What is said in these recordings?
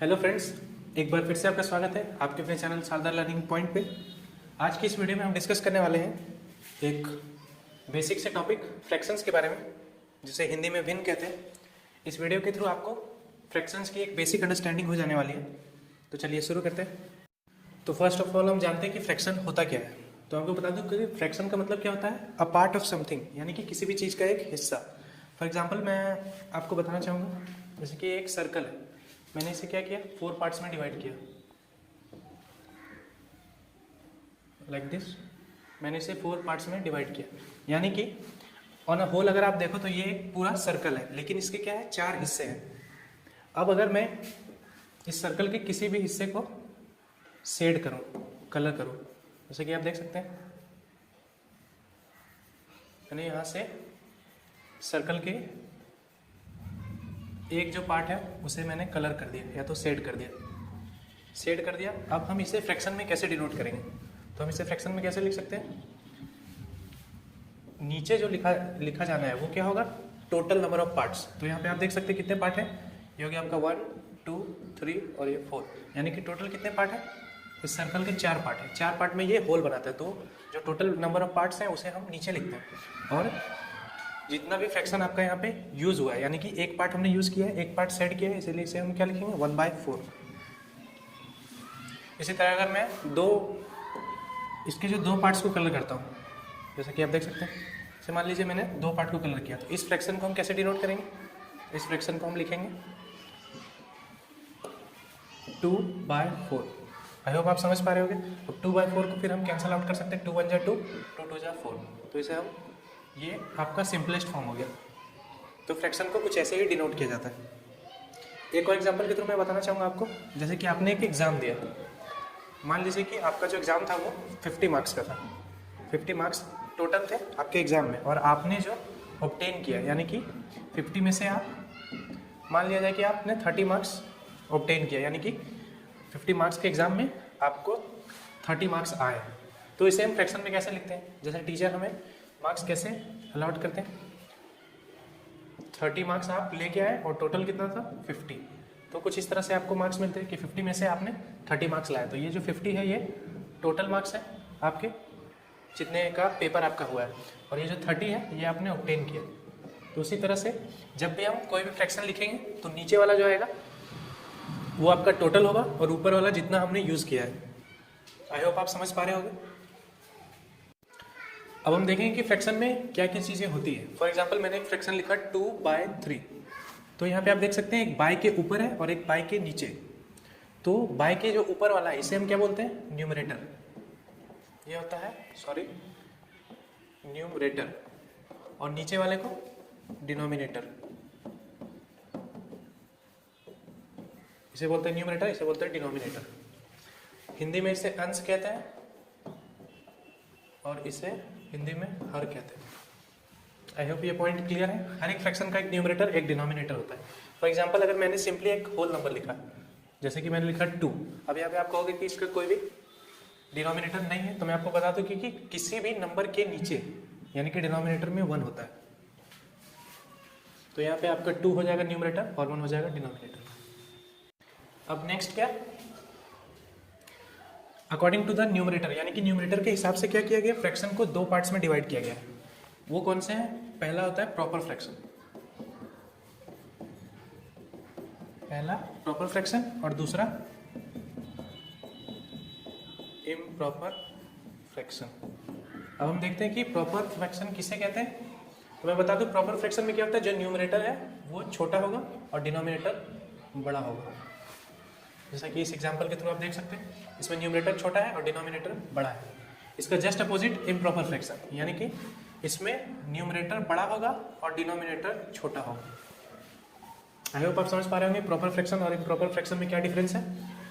Hello friends, एक बार फिर से आपका स्वागत है आपके अपने चैनल शारदार लर्निंग पॉइंट पे। आज की इस वीडियो में हम डिस्कस करने वाले हैं एक बेसिक से टॉपिक फ्रैक्शंस के बारे में, जिसे हिंदी में भिन्न कहते हैं। इस वीडियो के थ्रू आपको फ्रैक्शंस की एक बेसिक अंडरस्टैंडिंग हो जाने वाली है। तो चलिए शुरू करते हैं। तो फर्स्ट ऑफ ऑल हम जानते हैं कि फ्रैक्शन होता क्या है। तो आपको बता दूं कि फ्रैक्शन का मतलब क्या होता है, अ पार्ट ऑफ समथिंग, यानी कि किसी भी चीज़ का एक हिस्सा। फॉर एग्जाम्पल मैं आपको बताना चाहूँगा, जैसे कि एक सर्कल है, मैंने इसे क्या किया, 4 पार्ट्स में डिवाइड किया, लाइक दिस। मैंने इसे 4 पार्ट्स में डिवाइड किया, यानी कि ऑन अ होल अगर आप देखो तो ये एक पूरा सर्कल है, लेकिन इसके क्या है, 4 हिस्से हैं। अब अगर मैं इस सर्कल के किसी भी हिस्से को शेड करूं, कलर करूं, जैसे कि आप देख सकते हैं, मैंने यहाँ से सर्कल के एक जो पार्ट है उसे मैंने कलर कर दिया या तो शेड कर दिया। अब हम इसे फ्रैक्शन में कैसे डिनोट करेंगे, तो हम इसे फ्रैक्शन में कैसे लिख सकते हैं। नीचे जो लिखा जाना है वो क्या होगा, टोटल नंबर ऑफ पार्ट्स। तो यहाँ पे आप देख सकते हैं कितने पार्ट हैं, ये हो गया आपका 1 2 3 और ये 4, यानी कि टोटल कितने पार्ट है, इस सर्कल के 4 पार्ट है। 4 पार्ट में ये होल बनाता है, तो जो टोटल नंबर ऑफ पार्ट्स हैं उसे हम नीचे लिखते हैं। और जितना भी फ्रैक्शन आपका यहाँ पे यूज हुआ है, यानी कि एक पार्ट हमने यूज किया है, एक पार्ट सेट किया है, इसीलिए इसे हम क्या लिखेंगे, 1/4। इसी तरह अगर मैं इसके जो 2 पार्ट्स को कलर करता हूँ, जैसे कि आप देख सकते हैं, जैसे मान लीजिए मैंने 2 पार्ट को कलर किया, तो इस फ्रैक्शन को हम कैसे डिनोट करेंगे, इस फ्रैक्शन को हम लिखेंगे 2/4। आई होप आप समझ पा रहे होगे। अब 2/4 को फिर हम कैंसिल आउट कर सकते हैं, 2 1 जा 2, 2 2 जा 4। तो इसे हम, ये आपका सिंपलेस्ट फॉर्म हो गया। तो फ्रैक्शन को कुछ ऐसे ही डिनोट किया जाता है। एक और एग्जांपल के थ्रू मैं बताना चाहूँगा आपको, जैसे कि आपने एक एग्ज़ाम दिया, मान लीजिए कि आपका जो एग्ज़ाम था वो 50 मार्क्स का था। 50 मार्क्स टोटल थे आपके एग्ज़ाम में, और आपने जो ऑब्टेन किया, यानी कि 50 में से आप, मान लिया जाए कि आपने 30 मार्क्स ऑब्टेन किया, यानी कि 50 मार्क्स के एग्ज़ाम में आपको 30 मार्क्स आए। तो इसे हम फ्रैक्शन में कैसे लिखते हैं, जैसे टीचर हमें मार्क्स कैसे अलॉट करते हैं, 30 मार्क्स आप लेके आए और टोटल कितना था 50, तो कुछ इस तरह से आपको मार्क्स मिलते हैं कि 50 में से आपने 30 मार्क्स लाए। तो ये जो 50 है ये टोटल मार्क्स है आपके, जितने का पेपर आपका हुआ है, और ये जो 30 है ये आपने ऑब्टेन किया। तो उसी तरह से जब भी हम कोई भी फ्रैक्शन लिखेंगे तो नीचे वाला जो आएगा वो आपका टोटल होगा, और ऊपर वाला जितना हमने यूज़ किया है। आई होप आप समझ पा रहे होंगे। अब हम देखेंगे कि फ्रैक्शन में क्या क्या चीज़ें होती है। फॉर एग्जांपल मैंने एक फ्रैक्शन लिखा 2/3, तो यहाँ पे आप देख सकते हैं एक बाय के ऊपर है और एक बाय के नीचे। तो बाय के जो ऊपर वाला है इसे हम क्या बोलते हैं, न्यूमरेटर। ये होता है, सॉरी, न्यूमरेटर, और नीचे वाले को डिनोमिनेटर। इसे बोलते हैं न्यूमरेटर, इसे बोलते हैं डिनोमिनेटर। हिंदी में इसे अंश कहते हैं और इसे हिंदी में हर कहते हैं। आई होप ये पॉइंट क्लियर है। हर एक फ्रैक्शन का एक न्यूमरेटर एक डिनोमिनेटर होता है। फॉर एग्जांपल अगर मैंने सिंपली एक होल नंबर लिखा, जैसे कि मैंने लिखा 2, अब यहाँ पे आप कहोगे कि इसका कोई भी डिनोमिनेटर नहीं है, तो मैं आपको बता दूं कि किसी भी नंबर के नीचे, यानी कि डिनोमिनेटर में 1 होता है। तो यहाँ पे आपका 2 हो जाएगा न्यूमरेटर और 1 हो जाएगा डिनोमिनेटर। अब नेक्स्ट क्या, अकॉर्डिंग टू द न्यूमरेटर, यानी कि न्यूमरेटर के हिसाब से क्या किया गया, फ्रैक्शन को 2 पार्ट्स में डिवाइड किया गया है। वो कौन से हैं, पहला होता है प्रॉपर फ्रैक्शन, पहला प्रॉपर फ्रैक्शन, और दूसरा इम्प्रॉपर फ्रैक्शन। अब हम देखते हैं कि प्रॉपर फ्रैक्शन किसे कहते हैं। तो मैं बता दूं, प्रॉपर फ्रैक्शन में क्या होता है, जो न्यूमरेटर है वो छोटा होगा और डिनोमिनेटर बड़ा होगा। जैसा कि इस एग्जांपल के थ्रू आप देख सकते हैं, इसमें न्यूमरेटर छोटा है और डिनोमिनेटर बड़ा है। इसका जस्ट अपोजिट इम्प्रॉपर फ्रैक्शन, यानी कि इसमें न्यूमरेटर बड़ा होगा और डिनोमिनेटर छोटा होगा। आई होप आप समझ पा रहे होंगे प्रॉपर फ्रैक्शन और इम्प्रॉपर फ्रैक्शन में क्या डिफरेंस है।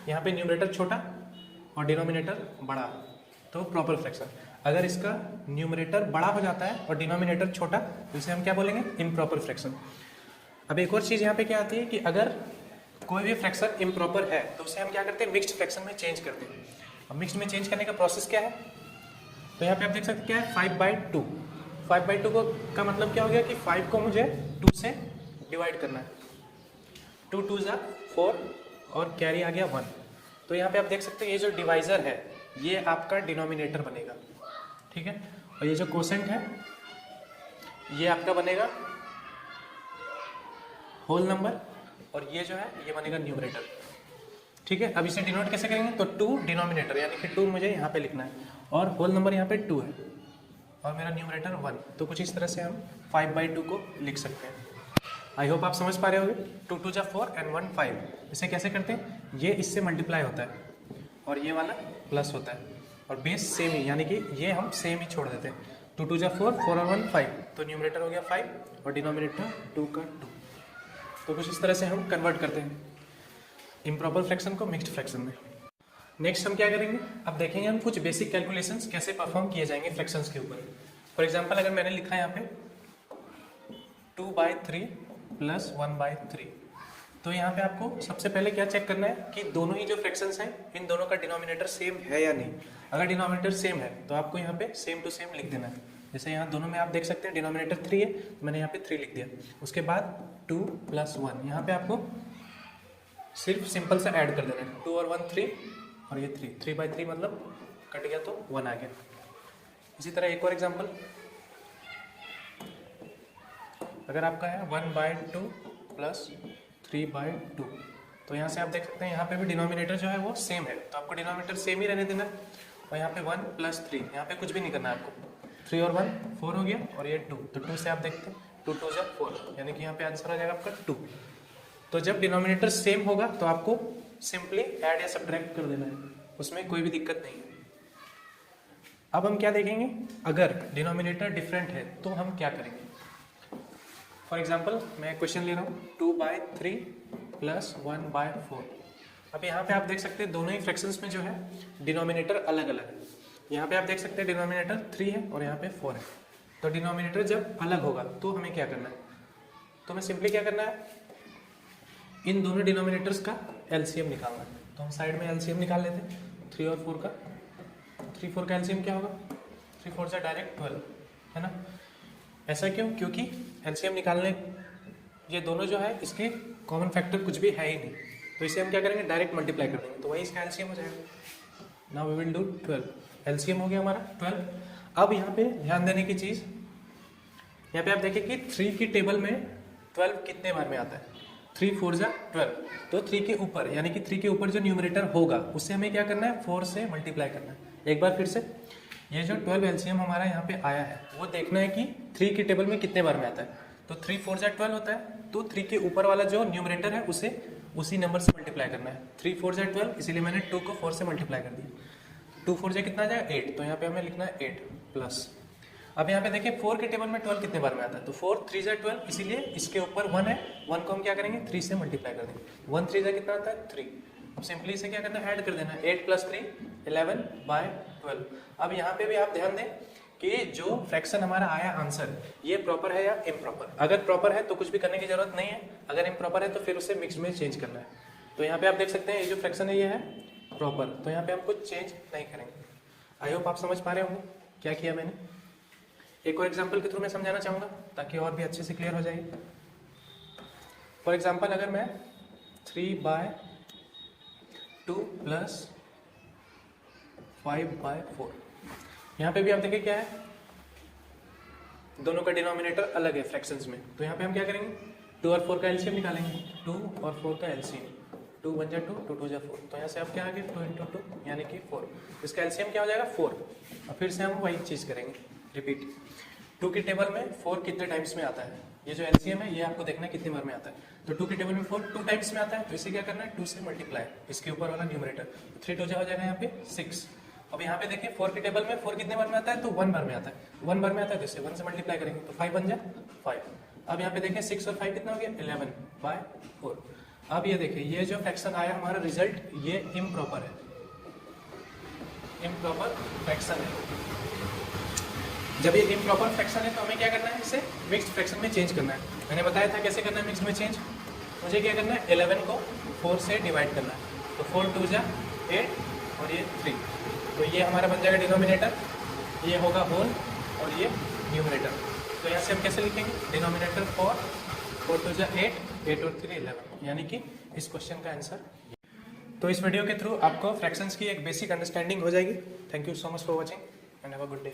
यहाँ पे न्यूमरेटर छोटा और डिनोमिनेटर बड़ा, तो प्रॉपर फ्रैक्शन। अगर इसका न्यूमरेटर बड़ा हो जाता है और डिनोमिनेटर छोटा, तो इसे हम क्या बोलेंगे, इम्प्रॉपर फ्रैक्शन। अब एक और चीज़ यहाँ पे क्या आती है कि अगर कोई भी फ्रैक्शन इम्प्रॉपर है तो उसे हम क्या करते हैं, मिक्स्ड फ्रैक्शन में चेंज करते हैं। अब मिक्स्ड में चेंज करने का प्रोसेस क्या है, तो यहाँ पे आप देख सकते हैं क्या है, 5/2। 5/2 का मतलब क्या हो गया कि 5 को मुझे 2 से डिवाइड करना है। 2 2 जा 4, और कैरी आ गया 1। तो यहाँ पे आप देख सकते हैं ये जो डिवाइज़र है ये आपका डिनोमिनेटर बनेगा, ठीक है। और ये जो कोसेंट है ये आपका बनेगा होल नंबर, और ये जो है ये बनेगा न्यूमरेटर, ठीक है। अब इसे डिनोट कैसे करेंगे, तो 2 डिनोमिनेटर यानी कि 2 मुझे यहाँ पे लिखना है, और होल नंबर यहाँ पे 2 है, और मेरा न्यूमरेटर 1। तो कुछ इस तरह से हम 5/2 को लिख सकते हैं। आई होप आप समझ पा रहे होगे। 2 2 जा 4 and 1 5। इसे कैसे करते हैं, ये इससे मल्टीप्लाई होता है और ये वाला प्लस होता है, और बेस सेम ही यानी कि ये हम सेम ही छोड़ देते हैं। 2 2 जा 4, 4 और 1 5, तो न्यूमरेटर हो गया 5 और डिनोमिनेटर 2 का 2। तो कुछ इस तरह से हम कन्वर्ट करते हैं इम्प्रॉपर फ्रैक्शन को मिक्स्ड फ्रैक्शन में। नेक्स्ट हम क्या करेंगे, अब देखेंगे हम कुछ बेसिक कैलकुलेशंस कैसे परफॉर्म किए जाएंगे फ्रैक्शंस के ऊपर। फॉर एग्जांपल अगर मैंने लिखा है यहाँ पे 2/3 + 1/3, तो यहाँ पे आपको सबसे पहले क्या चेक करना है कि दोनों ही जो फ्रैक्शंस हैं इन दोनों का डिनोमिनेटर सेम है या नहीं। अगर डिनोमिनेटर सेम है तो आपको यहाँ पे सेम टू सेम लिख देना है। जैसे यहाँ दोनों में आप देख सकते हैं डिनोमिनेटर 3 है, तो मैंने यहाँ पे 3 लिख दिया। उसके बाद 2 + 1, यहाँ पे आपको सिर्फ सिंपल सा ऐड कर देना है। 2 और 1 3, और ये 3, 3/3 मतलब कट गया तो 1 आ गया। इसी तरह एक और एग्जांपल, अगर आपका है 1/2 + 3/2, तो यहाँ से आप देख सकते हैं यहाँ पे भी डिनोमिनेटर जो है वो सेम है, तो आपको डिनोमिनेटर सेम ही रहने देना है। और यहाँ पे 1 + 3, यहाँ पे कुछ भी नहीं करना है आपको। 3 और 1 4 हो गया, और ये 2, तो 2 से आप देखते हैं 2 2 जा 4, यानी कि यहाँ पे आंसर आ जाएगा आपका 2। तो जब डिनोमिनेटर सेम होगा तो आपको सिंपली ऐड या सब्ट्रैक्ट कर देना है, उसमें कोई भी दिक्कत नहीं है। अब हम क्या देखेंगे, अगर डिनोमिनेटर डिफरेंट है तो हम क्या करेंगे। फॉर एग्जाम्पल मैं क्वेश्चन ले रहा हूँ 2/3 + 1/4। अब यहाँ पे आप देख सकते हैं दोनों ही फ्रैक्शंस में जो है डिनोमिनेटर अलग अलग है। यहाँ पे आप देख सकते हैं डिनोमिनेटर 3 है और यहाँ पे 4 है। तो डिनोमिनेटर जब अलग होगा तो हमें क्या करना है, तो हमें सिंपली क्या करना है, इन दोनों डिनोमिनेटर्स का एलसीएम निकालना है। तो हम साइड में एलसीएम निकाल लेते हैं 3 और 4 का। 3 4 का एलसीएम क्या होगा, 3 4 से डायरेक्ट 12 है ना। ऐसा क्यों, क्योंकि एलसीएम निकालने ये दोनों जो है इसके कॉमन फैक्टर कुछ भी है ही नहीं, तो इसे हम क्या करेंगे डायरेक्ट मल्टीप्लाई कर देंगे, तो वही इसका एलसीएम हो जाएगा। Now we will do 12, LCM हो गया हमारा 12। अब यहाँ पे ध्यान देने की चीज़, यहाँ पे आप देखें कि 3 की टेबल में 12 कितने बार में आता है, 3 4 जा 12, तो 3 के ऊपर यानी कि 3 के ऊपर जो न्यूमरेटर होगा उससे हमें क्या करना है 4 से मल्टीप्लाई करना है। एक बार फिर से ये जो 12 एलसीएम हमारा यहाँ पे आया है वो देखना है कि 3 की टेबल में कितने बार में आता है। तो 3 4 जा 12 होता है, तो 3 के ऊपर वाला जो न्यूमरेटर है उसे उसी नंबर से मल्टीप्लाई करना है। 3 4 जा 12, इसीलिए मैंने 2 को 4 से मल्टीप्लाई कर दिया। 2 4 जा कितना आ जाएगा 8, तो यहाँ पे हमें लिखना है 8 प्लस। अब यहाँ पे देखिए 4 के टेबल में 12 कितने बार में आता है, तो 4 3 जा 12, इसीलिए इसके ऊपर 1 है, 1 को हम क्या करेंगे 3 से मल्टीप्लाई कर देंगे। 1 3 जा कितना आता है 3। अब सिंपली इसे क्या करना है ऐड कर देना है, 8 + 3 11/12। अब यहाँ पे भी आप ध्यान दें कि जो फ्रैक्शन हमारा आया आंसर ये प्रॉपर है या इम्प्रॉपर। अगर प्रॉपर है तो कुछ भी करने की जरूरत नहीं है, अगर इम्प्रॉपर है तो फिर उसे मिक्स में चेंज करना है। तो यहाँ पे आप देख सकते हैं ये जो फ्रैक्शन है ये है प्रॉपर, तो यहाँ पे हम कुछ चेंज नहीं करेंगे। आई होप आप समझ पा रहे होंगे क्या किया मैंने। एक और एग्जाम्पल के थ्रू मैं समझाना चाहूँगा ताकि और भी अच्छे से क्लियर हो जाएगी। फॉर एग्जाम्पल अगर मैं 3/2 + 5/4, यहाँ पे भी आप देखिए क्या है दोनों का डिनोमिनेटर अलग है फ्रैक्शंस में, तो यहाँ पे हम क्या करेंगे 2 और 4 का एलसीएम निकालेंगे। 2 और 4 का एलसीएम, 2 1 जा 2, 2 2 जा 4, तो यहाँ से आप क्या आ गए 2 × 2 यानी कि 4। इसका एलसीएम क्या हो जाएगा 4। और फिर से हम वही चीज़ करेंगे रिपीट। 2 की टेबल में 4 कितने टाइम्स में आता है, ये जो एलसीएम है ये आपको देखना है कितने बार में आता है। तो 2 की टेबल में 4 2 टाइम्स में आता है, तो इसे क्या करना है 2 से मल्टीप्लाई, इसके ऊपर वाला न्यूमरेटर 3 2 हो जाएगा यहाँ पे 6। अब यहाँ पे देखिए 4 की टेबल में 4 कितने बार में आता है, तो 1 बार में आता है। 1 बार में आता है तो इसे 1 से मल्टीप्लाई करेंगे, तो 5 बन जाए 5। अब यहाँ पे देखिए 6 और 5 कितना हो गया 11/4। अब ये देखिए ये जो फ्रैक्शन आया हमारा रिजल्ट ये इम्प्रॉपर है, इम्प्रॉपर फ्रैक्शन है। जब ये इम्प्रॉपर फ्रैक्शन है तो हमें क्या करना है इसे मिक्स्ड फ्रैक्शन में चेंज करना है। मैंने बताया था कैसे करना है मिक्स में चेंज। मुझे क्या करना है 11 को 4 से डिवाइड करना है, तो 4 2 जा 8 और ये 3, तो ये हमारा बन जाएगा डिनोमिनेटर, ये होगा होल और ये न्यूमरेटर। तो यहाँ से हम कैसे लिखेंगे डिनोमिनेटर 4 2 जा 8 8 और 3 11, यानी कि इस क्वेश्चन का आंसर। तो इस वीडियो के थ्रू आपको फ्रैक्शंस की एक बेसिक अंडरस्टैंडिंग हो जाएगी। Thank you so much for watching and have a good day.